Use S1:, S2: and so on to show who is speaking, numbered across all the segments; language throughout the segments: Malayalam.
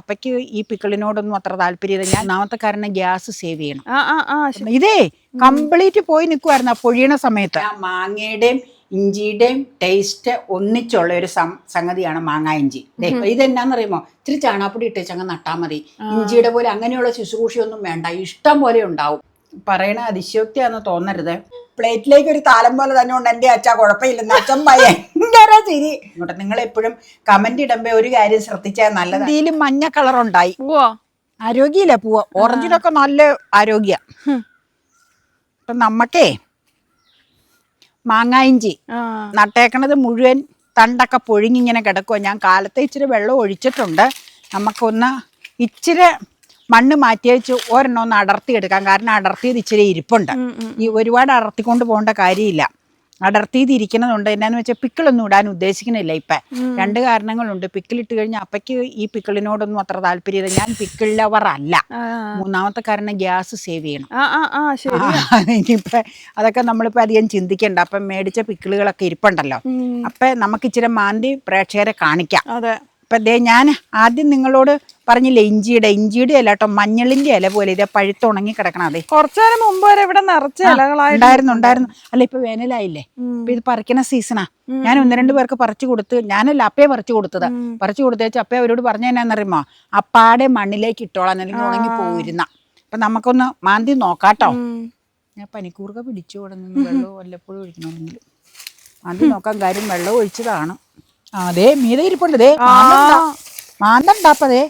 S1: അപ്പയ്ക്ക് ഈ പിക്കിളിനോടൊന്നും അത്ര താല്പര്യമില്ല. ഞാൻ ഒന്നാമത്തെ കാരണം ഗ്യാസ് സേവ് ചെയ്യണം. ഇതേ കംപ്ലീറ്റ് പോയി നിൽക്കുമായിരുന്നു ആ പൊഴിയണ സമയത്ത്. മാങ്ങയുടെയും ഇഞ്ചിയുടെയും ടേസ്റ്റ് ഒന്നിച്ചുള്ള ഒരു സംഗതിയാണ് മാങ്ങ ഇഞ്ചി. ഇതെന്നാന്നറിയുമോ, ഇത്തിരി ചാണാപ്പൊടി ഇട്ടേച്ചങ്ങ് നട്ടാൽ മതി. ഇഞ്ചിയുടെ പോലെ അങ്ങനെയുള്ള ശുശ്രൂഷയൊന്നും വേണ്ട, ഇഷ്ടം പോലെ ഉണ്ടാവും. പറയണ അതിശയോക്തിയാന്ന് തോന്നരുത്. പ്ലേറ്റിലേക്ക് ഒരു താലം പോലെ തന്നെ ഉണ്ട് എൻ്റെ അച്ഛാ, കുഴപ്പമില്ലെന്ന്. അച്ഛൻ ഭയങ്കര ചിരി. ഇങ്ങോട്ടെ നിങ്ങൾ എപ്പോഴും കമന്റ് ഇടുമ്പോ ഒരു കാര്യം ശ്രദ്ധിച്ചാൽ നല്ലത്. ഇതിലും മഞ്ഞ കളറുണ്ടായി. ആരോഗ്യമില്ല പൂവ്. ഓറഞ്ചിനൊക്കെ നല്ല ആരോഗ്യ. അപ്പൊ നമ്മക്കേ മാങ്ങായിഞ്ചി നട്ടേക്കണത് മുഴുവൻ തണ്ടൊക്കെ പൊഴിഞ്ഞിങ്ങനെ കിടക്കുക. ഞാൻ കാലത്തെ ഇച്ചിരി വെള്ളം ഒഴിച്ചിട്ടുണ്ട്. നമുക്കൊന്ന് ഇച്ചിരി മണ്ണ് മാറ്റി വെച്ച് ഒരെണ്ണം ഒന്ന് അടർത്തിയെടുക്കാം. കാരണം അടർത്തിയത് ഇച്ചിരി ഇരിപ്പുണ്ട്. ഈ ഒരുപാട് അടർത്തിക്കൊണ്ട് പോകേണ്ട കാര്യമില്ല. അടർത്തിയത് ഇരിക്കുന്നതുണ്ട്. എന്നാന്ന് വെച്ചാൽ പിക്കിളൊന്നും ഇടാൻ ഉദ്ദേശിക്കുന്നില്ല ഇപ്പം. രണ്ട് കാരണങ്ങളുണ്ട്. പിക്കിളിട്ട് കഴിഞ്ഞാൽ അപ്പയ്ക്ക് ഈ പിക്കിളിനോടൊന്നും അത്ര താല്പര്യമില്ല. ഞാൻ പിക്കിൾ ലവർ അല്ല. മൂന്നാമത്തെ കാരണം ഗ്യാസ് സേവ് ചെയ്യണം. ഇനിയിപ്പം അതൊക്കെ നമ്മളിപ്പോൾ അധികം ചിന്തിക്കണ്ട. അപ്പം മേടിച്ച പിക്കിളുകളൊക്കെ ഇരിപ്പുണ്ടല്ലോ. അപ്പം നമുക്ക് ഇച്ചിരി മാന്തി പ്രേക്ഷകരെ കാണിക്കാം. അപ്പം ദേ ഞാൻ ആദ്യം നിങ്ങളോട് പറഞ്ഞില്ലേ ഇഞ്ചിയുടെ ഇല കേട്ടോ, മഞ്ഞളിന്റെ ഇല പോലെ ഇതേ പഴുത്തുണങ്ങി കിടക്കണം. അതെ കുറച്ചു നേരം മുമ്പ് വരെ ഇവിടെ നിറച്ച ഇലകളായിരുന്നു. അല്ല ഇപ്പൊ വേനലായില്ലേ, ഇപ്പൊ ഇത് പറിക്കുന്ന സീസണാ. ഞാൻ 1-2 പേർക്ക് പറിച്ചു കൊടുത്ത്, ഞാനല്ല അപ്പയെ പറിച്ചു കൊടുത്തത്. പറിച്ചു കൊടുത്തേച്ച് അപ്പയെ അവരോട് പറഞ്ഞ എന്നാന്നറിയുമോ, അപ്പാടെ മണ്ണിലേക്ക് ഇട്ടോളാം, അല്ലെങ്കിൽ ഉണങ്ങി പോയിരുന്ന. അപ്പൊ നമുക്കൊന്ന് മാന്തി നോക്കാട്ടോ. ഞാൻ പനിക്കൂർക്ക പിടിച്ചു കൊടുക്കുന്നു. വെള്ളം വല്ലപ്പോഴും ഒഴിക്കണമെങ്കിലും മാന്തി നോക്കാൻ. കാര്യം വെള്ളം ഒഴിച്ചതാണ്. അതെ മീത ഇരിപ്പുണ്ട്. ദേ മാന്തണ്ടാപ്പതേ,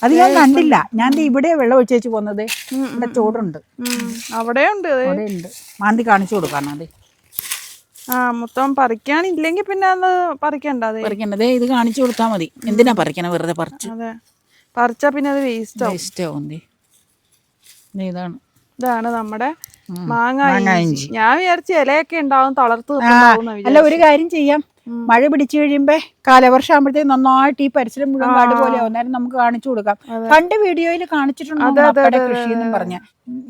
S1: അത് ഞാൻ കണ്ടില്ല. ഞാൻ ഇവിടെ വെള്ളം ഒഴിച്ചേച്ച് പോന്നത്. ഇവിടെ ചോടുണ്ട്,
S2: അവിടെയുണ്ട്.
S1: മാന്തി കാണിച്ചു കൊടുക്കാണ്. അതെ
S2: മൊത്തം പറിക്കാനില്ലെങ്കിൽ പിന്നെ അത് പറിക്കണ്ടേ,
S1: ഇത് കാണിച്ചു കൊടുത്താൽ മതി. എന്തിനാ പറിക്കണ, വെറുതെ
S2: പറിച്ചാ പിന്നെ അത് വേസ്റ്റ്
S1: ആവും.
S2: ഇതാണ് നമ്മുടെ മാങ്ങ ഇഞ്ചി. ഞാൻ വിചാരിച്ച ഇലയൊക്കെ ഉണ്ടാവും, തളർത്ത്.
S1: അല്ല ഒരു കാര്യം ചെയ്യാം, മഴ പിടിച്ചു കഴിയുമ്പോ കാലവർഷം ആകുമ്പോഴത്തേക്ക് നന്നായിട്ട് ഈ പരിസരം മുഴുവൻ കാട് പോലെ ആവും. നേരം നമുക്ക് കാണിച്ചു കൊടുക്കാം. പണ്ട് വീഡിയോയിൽ കാണിച്ചിട്ടുണ്ടോ അപ്പടെ കൃഷി എന്നും പറഞ്ഞ.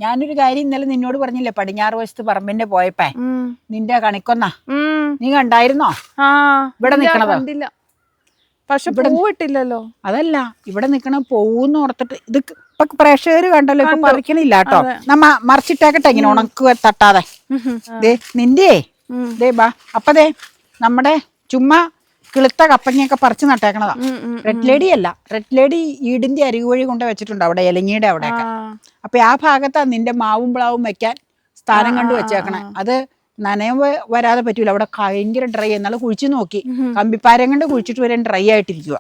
S1: ഞാനൊരു കാര്യം ഇന്നലെ നിന്നോട് പറഞ്ഞില്ലേ, പടിഞ്ഞാറ് വശത്ത് പറമ്പിന്റെ പോയപ്പോ നിന്റെ കണിക്കൊന്ന നീ കണ്ടായിരുന്നോ? ഇവിടെ നിക്കണത്.
S2: പക്ഷെ പൂവിട്ടില്ലല്ലോ.
S1: അതല്ല, ഇവിടെ നിക്കണ പോവൂന്ന് ഓർത്തിട്ട്. ഇത് ഇപ്പൊ പ്രേക്ഷകര് കണ്ടല്ലോ, ഇപ്പൊ പറിക്കണില്ല കേട്ടോ. നമ്മ മറിച്ചിട്ടേക്കട്ടെ ഇങ്ങനെ ഉണക്കുക തട്ടാതെ. നിന്റെ ബാ അപ്പതേ നമ്മുടെ ചുമ്മാ കിളുത്ത കപ്പങ്ങയൊക്കെ പറിച്ച് നട്ടേക്കണതാ. റെഡ് ലേഡി അല്ല, റെഡ് ലേഡി ഈടിന്റെ അരികു വഴി കൊണ്ട് വെച്ചിട്ടുണ്ട് അവിടെ, എലങ്ങിയുടെ അവിടെയൊക്കെ. അപ്പൊ ആ ഭാഗത്താ നിന്റെ മാവും പ്ലാവും വെക്കാൻ സ്ഥാനം കണ്ടു വെച്ചേക്കണേ. അത് നനവ് വരാതെ പറ്റൂല, അവിടെ ഭയങ്കര ഡ്രൈ. എന്നാലും കുഴിച്ചു നോക്കി, കമ്പിപ്പാരം കൊണ്ട് കുഴിച്ചിട്ട് വരെ ഡ്രൈ ആയിട്ടിരിക്കുക.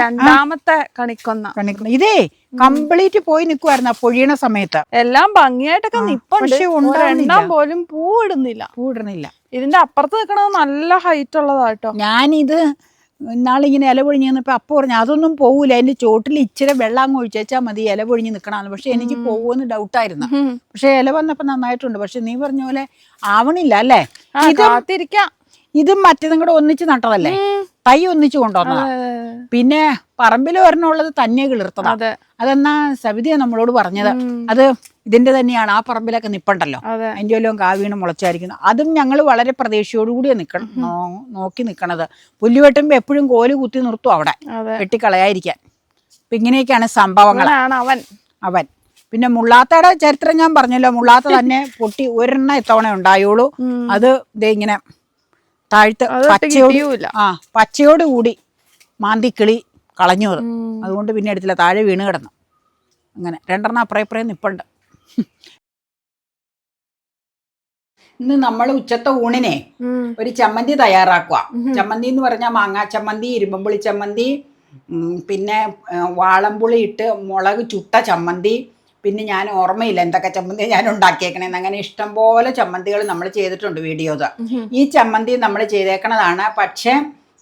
S2: രണ്ടാമത്തെ കണിക്കൊന്ന
S1: ഇതേ കംപ്ലീറ്റ് പോയി നിൽക്കുമായിരുന്നു ആ പൊഴിയണ സമയത്ത്.
S2: എല്ലാം ഭംഗിയായിട്ടൊക്കെ നിൽപ്പുണ്ട്, പോലും പൂവിടുന്നില്ല. ഇതിന്റെ അപ്പുറത്ത് നിൽക്കണത് നല്ല ഹൈറ്റ് ഉള്ളതാട്ടോ.
S1: ഞാനിത് ഇന്നാളിങ്ങനെ ഇല പൊഴിഞ്ഞ് നിന്നപ്പോ അപ്പ പറഞ്ഞു അതൊന്നും പോവൂല, അതിന്റെ ചോട്ടിൽ ഇച്ചിരി വെള്ളം അങ്ങ് ഒഴിച്ചാൽ മതി, ഇല പൊഴിഞ്ഞ് നിൽക്കണമെന്ന്. പക്ഷെ എനിക്ക് പോകുമെന്ന് ഡൗട്ടായിരുന്നു. പക്ഷെ ഇല വന്നപ്പോ നന്നായിട്ടുണ്ട്. പക്ഷെ നീ പറഞ്ഞ പോലെ ആവണില്ല അല്ലേ? ഇതും മറ്റേതും കൂടെ ഒന്നിച്ച് നട്ടതല്ലേ, തൈ ഒന്നിച്ചു കൊണ്ടുവന്നതാ. പിന്നെ പറമ്പിൽ ഒരെണ്ണമുള്ളത് തന്നെ കിളിർത്തതാ. അതെന്നാ സവിതയാ നമ്മളോട് പറഞ്ഞത്. അത് ഇതിന്റെ തന്നെയാണ്. ആ പറമ്പിലൊക്കെ നിപ്പുണ്ടല്ലോ, അതിന്റെ വല്ലതും കാവീണ് മുളച്ചായിരിക്കുന്നു. അതും ഞങ്ങൾ വളരെ പ്രതീക്ഷയോടുകൂടിയാണ് നോക്കി നിൽക്കണത്. പുല്ല് വെട്ടുമ്പോ എപ്പോഴും കോല് കുത്തി നിർത്തും അവിടെ, വെട്ടിക്കളയാതിരിക്കാൻ. അപ്പൊ ഇങ്ങനെയൊക്കെയാണ് സംഭവങ്ങൾ. അവൻ പിന്നെ മുള്ളാത്തയുടെ ചരിത്രം ഞാൻ പറഞ്ഞല്ലോ. മുള്ളാത്ത തന്നെ പൊട്ടി ഒരെണ്ണം ഇത്തവണ ഉണ്ടായുള്ളൂ. അത് ഇതേ ഇങ്ങനെ താഴ്ത്ത് പച്ചയോട് കൂടി മാന്തി കിളി കളഞ്ഞു. അതുകൊണ്ട് പിന്നെ എടുത്തില്ല, താഴെ വീണ് കിടന്നു. അങ്ങനെ 2 അപ്പുറം നിപ്പുണ്ട്. ഇന്ന് നമ്മൾ ഉച്ചത്തെ ഊണിനെ ഒരു ചമ്മന്തി തയ്യാറാക്കുക. ചമ്മന്തി എന്ന് പറഞ്ഞാൽ മാങ്ങാ ചമ്മന്തി, ഇരുമ്പുളി ചമ്മന്തി, പിന്നെ വാളംപുളി ഇട്ട് മുളക് ചുട്ട ചമ്മന്തി, പിന്നെ ഞാൻ ഓർമ്മയില്ല എന്തൊക്കെ ചമ്മന്തി ഞാൻ ഉണ്ടാക്കിയേക്കണേന്ന്. അങ്ങനെ ഇഷ്ടംപോലെ ചമ്മന്തികൾ നമ്മൾ ചെയ്തിട്ടുണ്ട് വീഡിയോസ്. ഈ ചമ്മന്തി നമ്മൾ ചെയ്തേക്കണതാണ്. പക്ഷെ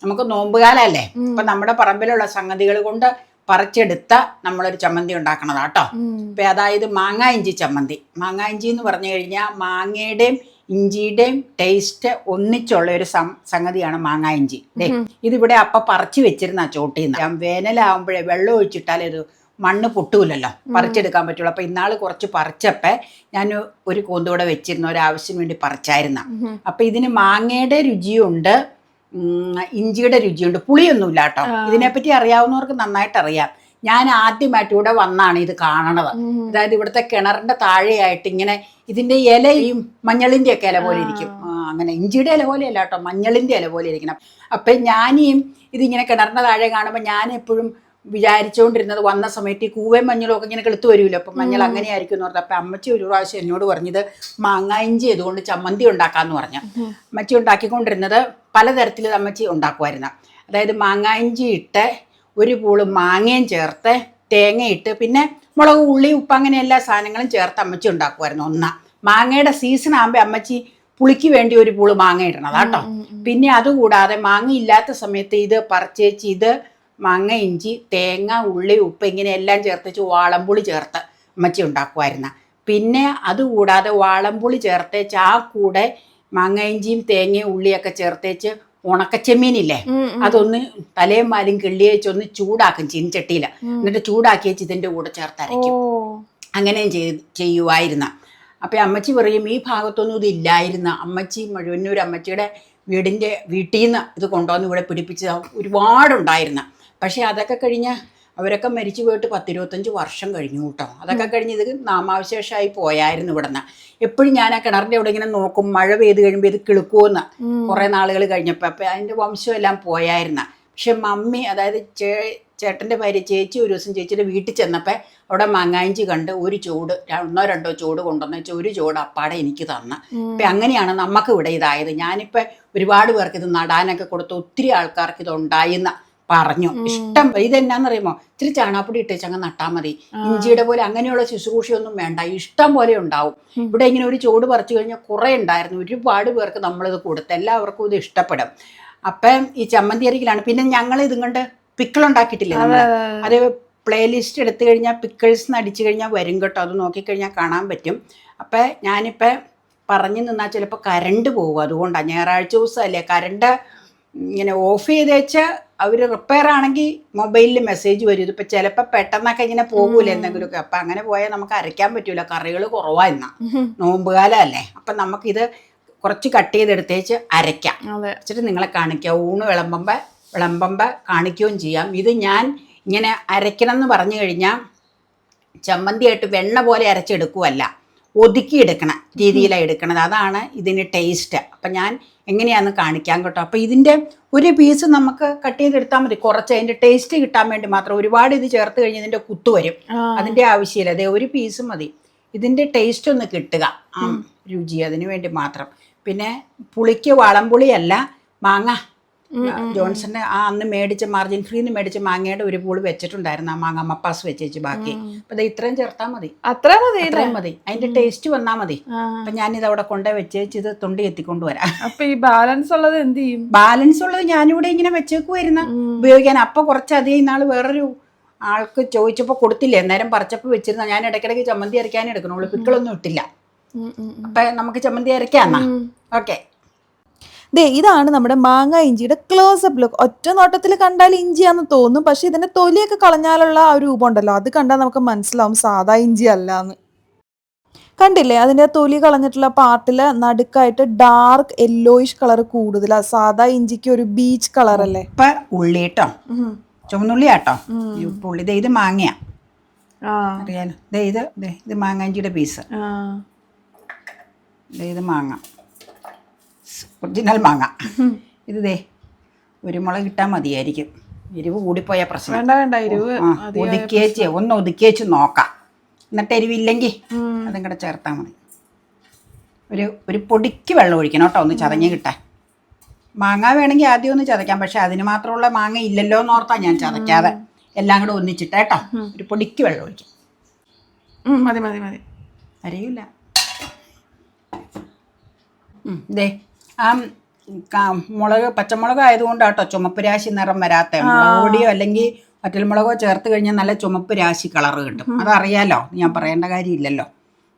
S1: നമുക്ക് നോമ്പുകാലല്ലേ, അപ്പൊ നമ്മുടെ പറമ്പിലുള്ള സംഗതികൾ കൊണ്ട് പറിച്ചെടുത്ത നമ്മളൊരു ചമ്മന്തി ഉണ്ടാക്കണതാട്ടോ. അപ്പൊ അതായത് മാങ്ങാ ഇഞ്ചി ചമ്മന്തി. മാങ്ങാ ഇഞ്ചി എന്ന് പറഞ്ഞു കഴിഞ്ഞാൽ മാങ്ങയുടെയും ഇഞ്ചിയുടെയും ടേസ്റ്റ് ഒന്നിച്ചുള്ള ഒരു സംഗതിയാണ് മാങ്ങാ ഇഞ്ചി. ഇതിവിടെ അപ്പ പറിച്ചു വെച്ചിരുന്ന ചോട്ടിന്ന്. വേനലാവുമ്പോഴേ വെള്ളം ഒഴിച്ചിട്ടാൽ ഇത് മണ്ണ് പൊട്ടൂലല്ലോ, പറിച്ചെടുക്കാൻ പറ്റുള്ളൂ. അപ്പൊ ഇന്നാള് കുറച്ച് പറിച്ചപ്പോ ഞാൻ ഒരു കൂന്തൂടെ വെച്ചിരുന്ന ഒരാവശ്യം വേണ്ടി പറിച്ചായിരുന്ന. അപ്പൊ ഇതിന് മാങ്ങയുടെ രുചിയുണ്ട്, ഇഞ്ചിയുടെ രുചിയുണ്ട്. പുളിയൊന്നുമില്ല കേട്ടോ. ഇതിനെപ്പറ്റി അറിയാവുന്നവർക്ക് നന്നായിട്ട് അറിയാം. ഞാൻ ആദ്യമായിട്ട് ഇവിടെ വന്നാണ് ഇത് കാണണത്. അതായത് ഇവിടുത്തെ കിണറിന്റെ താഴെയായിട്ട് ഇങ്ങനെ ഇതിന്റെ ഇലയും മഞ്ഞളിന്റെ ഒക്കെ ഇല പോലെ ഇരിക്കും. അങ്ങനെ ഇഞ്ചിയുടെ ഇല പോലെ അല്ല കേട്ടോ, മഞ്ഞളിന്റെ ഇല പോലെ ഇരിക്കണം. അപ്പൊ ഞാനീ ഇതിങ്ങനെ കിണറിന്റെ താഴെ കാണുമ്പോൾ ഞാൻ എപ്പോഴും വിചാരിച്ചുകൊണ്ടിരുന്നത് വന്ന സമയത്ത് ഈ കൂവയും മഞ്ഞളും ഒക്കെ ഇങ്ങനെ കിളുത്ത് വരുമല്ലോ, അപ്പം മഞ്ഞൾ അങ്ങനെയായിരിക്കും എന്ന് പറഞ്ഞത്. അപ്പം അമ്മച്ചി ഒരു പ്രാവശ്യം എന്നോട് പറഞ്ഞത് മാങ്ങ ഇഞ്ചി ഇതുകൊണ്ട് ചമ്മന്തി ഉണ്ടാക്കാമെന്ന് പറഞ്ഞു. അമ്മച്ചി ഉണ്ടാക്കിക്കൊണ്ടിരുന്നത് പലതരത്തിൽ അമ്മച്ചി ഉണ്ടാക്കുമായിരുന്നു. അതായത് മാങ്ങ ഇഞ്ചി ഇട്ട് ഒരു പൂള് മാങ്ങയും ചേർത്ത് തേങ്ങയിട്ട് പിന്നെ മുളക് ഉള്ളി ഉപ്പ് അങ്ങനെ എല്ലാ സാധനങ്ങളും ചേർത്ത് അമ്മച്ചി ഉണ്ടാക്കുമായിരുന്നു. മാങ്ങയുടെ സീസൺ ആകുമ്പോൾ അമ്മച്ചി പുളിക്ക് വേണ്ടി ഒരു പൂള് മാങ്ങ ഇടണം കേട്ടോ. പിന്നെ അതുകൂടാതെ മാങ്ങ ഇല്ലാത്ത സമയത്ത് ഇത് പറിച്ചേച്ച് ഇത് മാങ്ങ ഇഞ്ചി തേങ്ങ ഉള്ളി ഉപ്പ് ഇങ്ങനെ എല്ലാം ചേർത്തേച്ച് വാളംപുളി ചേർത്ത് അമ്മച്ചി ഉണ്ടാക്കുമായിരുന്നു. പിന്നെ അതുകൂടാതെ വാളംപുളി ചേർത്തേച്ച് ആ കൂടെ മാങ്ങ ഇഞ്ചിയും തേങ്ങയും ഉള്ളിയൊക്കെ ചേർത്തേച്ച് ഉണക്കച്ചെമ്മീനില്ലേ അതൊന്ന് തലയും മാലും കിള്ളിയേച്ചൊന്ന് ചൂടാക്കും ചീനിച്ചട്ടിയിൽ. എന്നിട്ട് ചൂടാക്കിയേച്ച് ഇതിൻ്റെ കൂടെ ചേർത്തരയ്ക്കും. അങ്ങനെയും ചെയ്യുമായിരുന്നു. അപ്പം അമ്മച്ചി പറയും ഈ ഭാഗത്തൊന്നും ഇതില്ലായിരുന്നു. അമ്മച്ചി മുഴുവന്നൂർ അമ്മച്ചിയുടെ വീട്ടിൽ നിന്ന് ഇത് കൊണ്ടുവന്ന് ഇവിടെ പിടിപ്പിച്ച് ഒരുപാടുണ്ടായിരുന്നു. പക്ഷേ അതൊക്കെ കഴിഞ്ഞ് അവരൊക്കെ മരിച്ചു പോയിട്ട് 10-25 വർഷം കഴിഞ്ഞു കേട്ടോ. അതൊക്കെ കഴിഞ്ഞ് ഇത് നാമാവശേഷമായി പോയായിരുന്നു ഇവിടുന്ന്. എപ്പോഴും ഞാൻ ആ കിണറിൻ്റെ അവിടെ ഇങ്ങനെ നോക്കും, മഴ പെയ്ത് കഴിയുമ്പോൾ ഇത് കിളുക്കുമെന്ന് കുറേ നാളുകൾ കഴിഞ്ഞപ്പോൾ. അപ്പം അതിൻ്റെ വംശം എല്ലാം പോയായിരുന്നു. പക്ഷെ മമ്മി, അതായത് ചേട്ടൻ്റെ ഭാര്യ ചേച്ചി, ഒരു ദിവസം ചേച്ചിയുടെ വീട്ടിൽ ചെന്നപ്പോൾ അവിടെ മാങ്ങായിഞ്ചി കണ്ട് ഒരു ചൂട് 1-2 ചൂട് കൊണ്ടുവന്ന് വെച്ചാൽ ഒരു ചൂട് അപ്പാടെ എനിക്ക് തന്ന്. അപ്പം അങ്ങനെയാണ് നമുക്ക് ഇവിടെ ഇതായത്. ഞാനിപ്പോൾ ഒരുപാട് പേർക്ക് ഇത് നടാനൊക്കെ കൊടുത്ത് ഒത്തിരി ആൾക്കാർക്ക് ഇത് ഉണ്ടായിന്ന് പറഞ്ഞു. ഇഷ്ടം ഇതെന്നാന്നറിയുമോ, ഇത്തിരി ചാണാപ്പൊടി ഇട്ടേച്ച് അങ്ങ് നട്ടാൽ മതി. ഇഞ്ചിയുടെ പോലെ അങ്ങനെയുള്ള ശുശ്രൂഷയൊന്നും വേണ്ട, ഇഷ്ടം പോലെ ഉണ്ടാവും. ഇവിടെ ഇങ്ങനെ ഒരു ചൂട് പറിച്ചു കഴിഞ്ഞാൽ കുറേ ഉണ്ടായിരുന്നു. ഒരുപാട് പേർക്ക് നമ്മളിത് കൊടുത്ത് എല്ലാവർക്കും ഇത് ഇഷ്ടപ്പെടും. അപ്പം ഈ ചമ്മന്തി അരിക്കലാണ്. പിന്നെ ഞങ്ങൾ ഇതും കൊണ്ട് പിക്കിൾ ഉണ്ടാക്കിയിട്ടില്ലേ നമ്മൾ, അത് പ്ലേലിസ്റ്റ് എടുത്തു കഴിഞ്ഞാൽ പിക്കിൾസ് അടിച്ചു കഴിഞ്ഞാൽ വരും കേട്ടോ. അത് നോക്കിക്കഴിഞ്ഞാൽ കാണാൻ പറ്റും. അപ്പം ഞാനിപ്പോൾ പറഞ്ഞു നിന്നാൽ ചിലപ്പോൾ കറണ്ട് പോകും. അതുകൊണ്ടാണ് ഞായറാഴ്ച ദിവസമല്ലേ കറണ്ട് ഇങ്ങനെ ഓഫ് ചെയ്ത് വെച്ചാൽ അവർ റിപ്പയർ ആണെങ്കിൽ മൊബൈലിൽ മെസ്സേജ് വരും. ഇതിപ്പോൾ ചിലപ്പോൾ പെട്ടെന്നൊക്കെ ഇങ്ങനെ പോകൂലേ എന്തെങ്കിലുമൊക്കെ. അപ്പം അങ്ങനെ പോയാൽ നമുക്ക് അരയ്ക്കാൻ പറ്റൂല, കറികൾ കുറവായിരുന്ന നോമ്പുകാലമല്ലേ. അപ്പം നമുക്കിത് കുറച്ച് കട്ട് ചെയ്തെടുത്തേച്ച് അരയ്ക്കാം. വെച്ചിട്ട് നിങ്ങളെ കാണിക്കാം. ഊണ് വിളമ്പുമ്പോൾ കാണിക്കുകയും ചെയ്യാം. ഇത് ഞാൻ ഇങ്ങനെ അരയ്ക്കണം എന്ന് പറഞ്ഞു കഴിഞ്ഞാൽ ചമ്മന്തിയായിട്ട് വെണ്ണ പോലെ അരച്ചെടുക്കുകയല്ല, ഒതുക്കിയെടുക്കണ രീതിയിലാണ് എടുക്കണത്. അതാണ് ഇതിന് ടേസ്റ്റ്. അപ്പം ഞാൻ എങ്ങനെയാണെന്ന് കാണിക്കാൻ കേട്ടോ. അപ്പോൾ ഇതിൻ്റെ ഒരു പീസ് നമുക്ക് കട്ട് ചെയ്തെടുത്താൽ മതി, കുറച്ച് അതിൻ്റെ ടേസ്റ്റ് കിട്ടാൻ വേണ്ടി മാത്രം. ഒരുപാട് ഇത് ചേർത്ത് കഴിഞ്ഞ് ഇതിൻ്റെ കുത്തു വരും, അതിൻ്റെ ആവശ്യമില്ല. അതെ, ഒരു പീസ് മതി ഇതിൻ്റെ ടേസ്റ്റ് ഒന്ന് കിട്ടുക, രുചി, അതിന് വേണ്ടി മാത്രം. പിന്നെ പുളിക്ക് വളംപുളിയല്ല, മാങ്ങ ജോൺസന്റെ അന്ന് മേടിച്ച മാർജിൻ ഫ്രീന്ന് മേടിച്ച മാങ്ങയുടെ ഒരു പൂള് വെച്ചിട്ടുണ്ടായിരുന്നു. ആ മാങ്ങ മപ്പാസ് വെച്ചേച്ച് ബാക്കി. അപ്പൊ ഇത്രയും ചേർത്താൽ മതി, അത്രയും മതി. അതിന്റെ ടേസ്റ്റ് വന്നാൽ മതി. അപ്പൊ ഞാനിത് അവിടെ കൊണ്ടേ വെച്ചേച്ച് ഇത് തൊണ്ടി എത്തിക്കൊണ്ടുവരാം.
S2: അപ്പൊ ഈ ബാലൻസ് ഉള്ളത് എന്ത് ചെയ്യും?
S1: ബാലൻസ് ഉള്ളത് ഞാനിവിടെ ഇങ്ങനെ വെച്ചേക്കുമായിരുന്നു ഉപയോഗിക്കാൻ. അപ്പൊ കുറച്ചധികം ഇന്നാള് വേറൊരു ആൾക്ക് ചോദിച്ചപ്പോൾ കൊടുത്തില്ലേ, നേരം പറിച്ചപ്പോൾ വെച്ചിരുന്ന. ഞാൻ ഇടയ്ക്കിടയ്ക്ക് ചമ്മന്തി അരയ്ക്കാനേ എടുക്കണുള്ളൂ, പിക്കിളൊന്നും ഇട്ടില്ല. അപ്പൊ നമുക്ക് ചമ്മന്തി അരയ്ക്കാന്നാ. ഓക്കെ,
S2: ഇതാണ് നമ്മുടെ മാങ്ങ ഇഞ്ചിയുടെ ക്ലോസപ്പ് ലുക്ക്. ഒറ്റ നോട്ടത്തിൽ കണ്ടാൽ ഇഞ്ചിയാന്ന് തോന്നും, പക്ഷെ ഇതിന്റെ തൊലിയൊക്കെ കളഞ്ഞാലുള്ള ആ ഒരു രൂപം ഉണ്ടല്ലോ, അത് കണ്ടാൽ നമുക്ക് മനസ്സിലാവും സാധാ ഇഞ്ചി അല്ലാന്ന്. കണ്ടില്ലേ, അതിന്റെ തൊലി കളഞ്ഞിട്ടുള്ള പാർട്ടില് നടുക്കായിട്ട് ഡാർക്ക് യെല്ലോയിഷ് കളർ കൂടുതലാ. സാധാ ഇഞ്ചിക്ക് ഒരു ബീച്ച് കളർ അല്ലേ.
S1: ഇപ്പൊ ഉള്ളി കേട്ടോ, ചുവന്നുള്ളിയാട്ടോ ഉള്ളി. ഇത് മാങ്ങയാ, അറിയാലോ. ഇത് മാങ്ങാഞ്ചിയുടെ പീസ്. ഇത് മാങ്ങ, ഒറിജിനൽ മാങ്ങ. ഇത് ഒരു മുളക് ഇട്ടാൽ മതിയായിരിക്കും. എരിവ് കൂടിപ്പോയാൽ പ്രശ്നം. ഒതുക്കിയേച്ച് നോക്കാം. എന്നിട്ട് എരിവില്ലെങ്കിൽ അതും കൂടെ ചേർത്താൽ മതി. ഒരു പൊടിക്ക് വെള്ളം ഒഴിക്കണം കേട്ടോ, ഒന്ന് ചതഞ്ഞ് കിട്ടാൻ. മാങ്ങ വേണമെങ്കിൽ ആദ്യം ഒന്ന് ചതയ്ക്കാം, പക്ഷെ അതിന് മാത്രമുള്ള മാങ്ങ ഇല്ലല്ലോ എന്ന് ഓർത്താൽ ഞാൻ ചതയ്ക്കാതെ എല്ലാം കൂടെ ഒന്നിച്ചിട്ട് കേട്ടോ. ഒരു പൊടിക്ക് വെള്ളം ഒഴിക്കും.
S2: മതി മതി മതി,
S1: അറിയില്ല. മുളക് പച്ചമുളക് ആയതുകൊണ്ട് കേട്ടോ ചുമപ്പ് രാശി നിറം വരാത്ത. മുളകൊടിയോ അല്ലെങ്കിൽ വറ്റൽമുളകോ ചേർത്ത് കഴിഞ്ഞാൽ നല്ല ചുമപ്പ് രാശി കളറ് കിട്ടും. അതറിയാലോ, ഞാൻ പറയേണ്ട കാര്യമില്ലല്ലോ.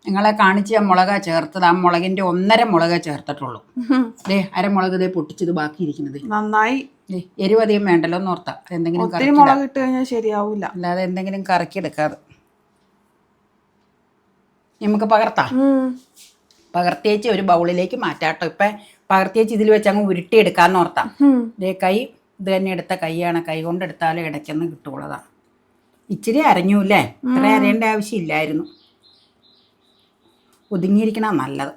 S1: നിങ്ങളെ കാണിച്ച് ആ മുളക ചേർത്തത്. ആ മുളകിന്റെ 1.5 മുളക് ചേർത്തിട്ടുള്ളൂ. അരമുളക് പൊട്ടിച്ചത് ബാക്കിയിരിക്കുന്നത്.
S2: നന്നായി.
S1: എരിവ് അധികം വേണ്ടല്ലോ എന്ന് ഓർത്താ. എന്തെങ്കിലും
S2: മുളക് ഇട്ട് കഴിഞ്ഞാൽ ശരിയാവൂല.
S1: അല്ലാതെ എന്തെങ്കിലും കറക്കിയെടുക്കാതെ നമുക്ക് പകർത്തേച്ച് ഒരു ബൗളിലേക്ക് മാറ്റാട്ടോ. ഇപ്പം പകർത്തി വെച്ച് ഇതിൽ വെച്ച് അങ്ങ് ഉരുട്ടിയെടുക്കാന്ന് ഓർത്താം. ഇതേ കൈ ഇത് തന്നെ എടുത്ത കൈയാണ്, കൈ കൊണ്ട് എടുത്താലും ഇടയ്ക്കൊന്ന് കിട്ടുള്ളതാണ്. ഇച്ചിരി അരഞ്ഞു അല്ലേ, ഇത്ര അരയേണ്ട ആവശ്യമില്ലായിരുന്നു. ഒതുങ്ങിയിരിക്കണം നല്ലത്.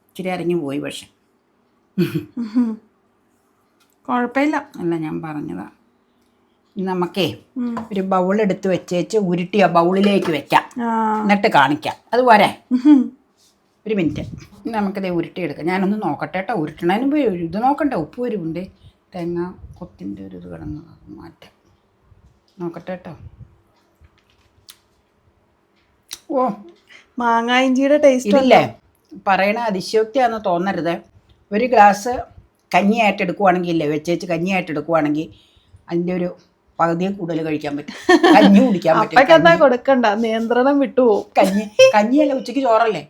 S1: ഇച്ചിരി അരഞ്ഞു പോയി, പക്ഷെ
S2: കുഴപ്പമില്ല.
S1: അല്ല, ഞാൻ പറഞ്ഞതാ. നമുക്കേ ഒരു ബൗൾ എടുത്ത് വെച്ചേച്ച് ഉരുട്ടി ആ ബൗളിലേക്ക് വെക്കാം, എന്നിട്ട് കാണിക്കാം. അത് പോരെ? ഒരു മിനിറ്റ്, നമുക്കിതേ ഉരുട്ടിയെടുക്കാം. ഞാനൊന്ന് നോക്കട്ടെ കേട്ടോ. ഉരുട്ടണതിന് മുമ്പ് ഇത് നോക്കണ്ടേ, ഉപ്പ് വരുമുണ്ട്. തേങ്ങ കൊത്തിൻ്റെ ഒരു ഇത് കിടന്ന് മാറ്റാം. നോക്കട്ടെ കേട്ടോ. ഓ,
S2: മാങ്ങ ഇഞ്ചിയുടെ ടേസ്റ്റ്
S1: ഇല്ലേ, പറയണ അതിശയോക്തിയാണെന്ന് തോന്നരുത്. ഒരു ഗ്ലാസ് കഞ്ഞിയായിട്ട് എടുക്കുവാണെങ്കിൽ, ഇല്ലേ വെച്ചേച്ച് കഞ്ഞിയായിട്ട് എടുക്കുവാണെങ്കിൽ അതിൻ്റെ ഒരു പകുതിയെ കൂടുതൽ കഴിക്കാൻ പറ്റും. കഞ്ഞി കുടിക്കാൻ പറ്റും.
S2: അപ്പക്കെന്താ കൊടുക്കണ്ട, നിയന്ത്രണം വിട്ടുപോകും.
S1: കഞ്ഞിയല്ല, ഉച്ചയ്ക്ക് ചോറല്ലേ,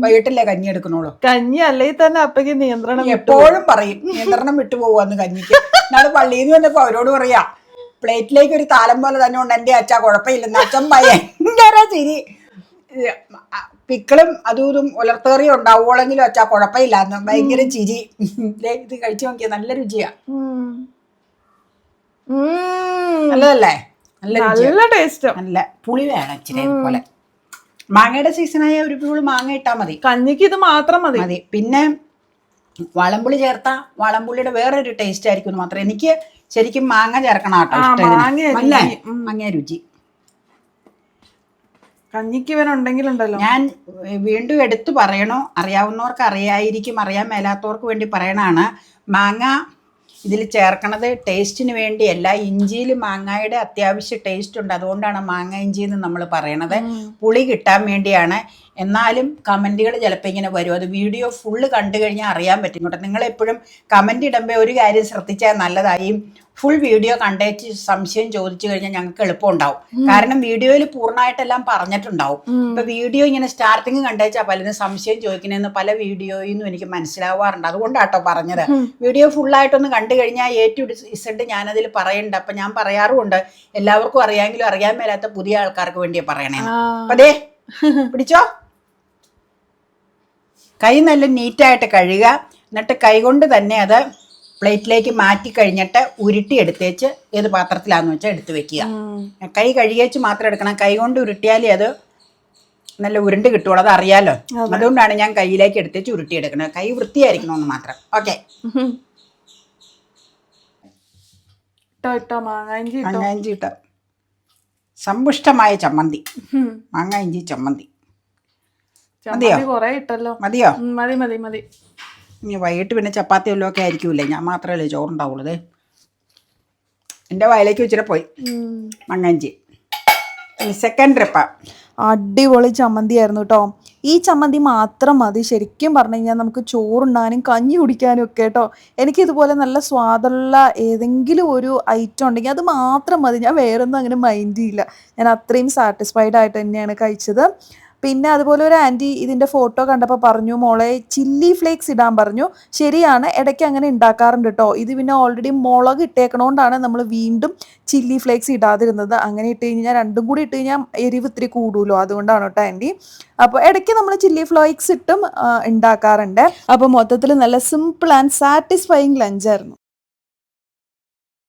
S1: വൈകിട്ടല്ലേ കഞ്ഞി എടുക്കണോളൂ.
S2: കഞ്ഞി അല്ലെങ്കിൽ തന്നെ അപ്പക്ക് നിയന്ത്രണം
S1: എപ്പോഴും പറയും നിയന്ത്രണം വിട്ടുപോകുവാന്ന് കഞ്ഞിക്ക്. നാളെ പള്ളിയിൽ നിന്ന് വന്നപ്പോ അവരോട് പറയാ, പ്ലേറ്റിലേക്ക് ഒരു താലം പോലെ തന്നെ ഉണ്ട് എൻ്റെ അച്ഛാ, കുഴപ്പമില്ലെന്ന്. അച്ഛൻ ഭയങ്കര ചിരി. പിക്കളും അതും ഇതും ഉലർത്തേറിയും ഉണ്ടാവുമെങ്കിലും അച്ഛാ കുഴപ്പമില്ലാന്ന് ഭയങ്കര ചിരി. ഇത് കഴിച്ചു നോക്കിയാ നല്ല രുചിയാ. നല്ലതല്ലേ?
S2: നല്ല ടേസ്റ്റ്.
S1: നല്ല പുളി വേണം ഇച്ചിരി. പോലെ മാങ്ങയുടെ സീസണായ ഒരു പുളി മാങ്ങ ഇട്ടാൽ മതി.
S2: കഞ്ഞിക്ക് ഇത് മാത്രം മതി.
S1: പിന്നെ വളംപുളി ചേർത്താ വളംപുളിയുടെ വേറൊരു ടേസ്റ്റ് ആയിരിക്കും മാത്രം. എനിക്ക് ശരിക്കും മാങ്ങ ചേർക്കണം കേട്ടോ, മാങ്ങ രുചി.
S2: കഞ്ഞിക്ക് ഇവനുണ്ടെങ്കിലുണ്ടല്ലോ.
S1: ഞാൻ വീണ്ടും എടുത്തു പറയണോ, അറിയാവുന്നവർക്ക് അറിയായിരിക്കും, അറിയാൻ മേലാത്തവർക്ക് വേണ്ടി പറയണാണ്. മാങ്ങ ഇതിൽ ചേർക്കണത് ടേസ്റ്റിന് വേണ്ടിയല്ല. ഇഞ്ചിയിൽ മാങ്ങയുടെ അത്യാവശ്യ ടേസ്റ്റ് ഉണ്ട്, അതുകൊണ്ടാണ് മാങ്ങ ഇഞ്ചി എന്ന് നമ്മൾ പറയണത്. പുളി കിട്ടാൻ വേണ്ടിയാണ്. എന്നാലും കമൻറ്റുകൾ ചിലപ്പോൾ ഇങ്ങനെ വരും. അത് വീഡിയോ ഫുള്ള് കണ്ടു കഴിഞ്ഞാൽ അറിയാൻ പറ്റും കേട്ടോ. നിങ്ങളെപ്പോഴും കമൻറ്റ് ഇടുമ്പോൾ ഒരു കാര്യം ശ്രദ്ധിച്ചാൽ നല്ലതായി. ഫുൾ വീഡിയോ കണ്ടേച്ച് സംശയം ചോദിച്ചു കഴിഞ്ഞാൽ ഞങ്ങൾക്ക് എളുപ്പം ഉണ്ടാവും. കാരണം വീഡിയോയിൽ പൂർണ്ണമായിട്ടെല്ലാം പറഞ്ഞിട്ടുണ്ടാവും. ഇപ്പൊ വീഡിയോ ഇങ്ങനെ സ്റ്റാർട്ടിങ് കണ്ടേച്ചാൽ പലരും സംശയം ചോദിക്കണമെന്ന് പല വീഡിയോയിൽ നിന്നും എനിക്ക് മനസ്സിലാവാറുണ്ട്. അതുകൊണ്ടാട്ടോ പറഞ്ഞത്. വീഡിയോ ഫുള്ളായിട്ടൊന്ന് കണ്ടു കഴിഞ്ഞാൽ A to Z ഞാനതിൽ പറയുന്നുണ്ട്. അപ്പൊ ഞാൻ പറയാറുമുണ്ട്, എല്ലാവർക്കും അറിയാമെങ്കിലും അറിയാൻ മേലാത്ത പുതിയ ആൾക്കാർക്ക് വേണ്ടിയാ പറയണേ. അപ്പൊ ദേ പിടിച്ചോ. കൈ നല്ല നീറ്റായിട്ട് കഴുകുക. എന്നിട്ട് കൈ കൊണ്ട് തന്നെ അത് പ്ലേറ്റിലേക്ക് മാറ്റി കഴിഞ്ഞിട്ട് ഉരുട്ടി എടുത്തേച്ച് ഏത് പാത്രത്തിലാന്ന് വെച്ചാൽ എടുത്ത് വെക്കുക. കൈ കഴുകിയേച്ച് മാത്രം എടുക്കണം. കൈ കൊണ്ട് ഉരുട്ടിയാലേ അത് നല്ല ഉരുണ്ട് കിട്ടുള്ളൂ, അത് അറിയാലോ. അതുകൊണ്ടാണ് ഞാൻ കയ്യിലേക്ക് എടുത്തേച്ച് ഉരുട്ടി എടുക്കുന്നത്. കൈ വൃത്തിയായിരിക്കണമെന്ന് മാത്രം. ഓക്കെ, മാങ്ങ ഇഞ്ചി ഇട്ട സമ്പുഷ്ടമായ ചമ്മന്തി, മാങ്ങ ഇഞ്ചി ചമ്മന്തി. മതിയോ? മതിയോ?
S2: മതി മതി മതി.
S1: ഇനി വൈകിട്ട് പിന്നെ ചപ്പാത്തി വല്ലതും ഒക്കെ ആയിരിക്കൂലേ, ഞാൻ മാത്രമല്ലേ ചോറുണ്ടാവുള്ളത്. എൻ്റെ വയലേക്ക് വെച്ചിട്ട് പോയി മങ്ങാഞ്ചി. ഇനി സെക്കൻഡ് ട്രിപ്പാ.
S2: അടിപൊളി ചമ്മന്തി ആയിരുന്നു കേട്ടോ. ഈ ചമ്മന്തി മാത്രം മതി ശരിക്കും പറഞ്ഞു കഴിഞ്ഞാൽ നമുക്ക് ചോറുണ്ണാനും കഞ്ഞി കുടിക്കാനും ഒക്കെ കേട്ടോ. എനിക്കിതുപോലെ നല്ല സ്വാദുള്ള ഏതെങ്കിലും ഒരു ഐറ്റം ഉണ്ടെങ്കിൽ അത് മാത്രം മതി. ഞാൻ വേറൊന്നും അങ്ങനെ മൈൻഡ് ചെയ്യില്ല. ഞാൻ അത്രയും സാറ്റിസ്ഫൈഡ് ആയിട്ട് തന്നെയാണ് കഴിച്ചത്. പിന്നെ അതുപോലെ ഒരു ആൻറ്റി ഇതിൻ്റെ ഫോട്ടോ കണ്ടപ്പോൾ പറഞ്ഞു, മോളെ ചില്ലി ഫ്ലേക്സ് ഇടാൻ പറഞ്ഞു. ശരിയാണ്, ഇടയ്ക്ക് അങ്ങനെ ഉണ്ടാക്കാറുണ്ട് കേട്ടോ. ഇത് പിന്നെ ഓൾറെഡി മുളക് ഇട്ടേക്കണോണ്ടാണ് നമ്മൾ വീണ്ടും ചില്ലി ഫ്ലേക്സ് ഇടാതിരുന്നത്. അങ്ങനെ ഇട്ട് കഴിഞ്ഞാൽ രണ്ടും കൂടി ഇട്ട് കഴിഞ്ഞാൽ എരിവ് ഇത്തിരി കൂടുമല്ലോ, അതുകൊണ്ടാണ് കേട്ടോ ആൻറ്റി. അപ്പോൾ ഇടയ്ക്ക് നമ്മൾ ചില്ലി ഫ്ലേക്സ് ഇട്ടും ഉണ്ടാക്കാറുണ്ട്. അപ്പോൾ മൊത്തത്തിൽ നല്ല സിമ്പിൾ ആൻഡ് സാറ്റിസ്ഫൈയിങ് ലഞ്ചായിരുന്നു.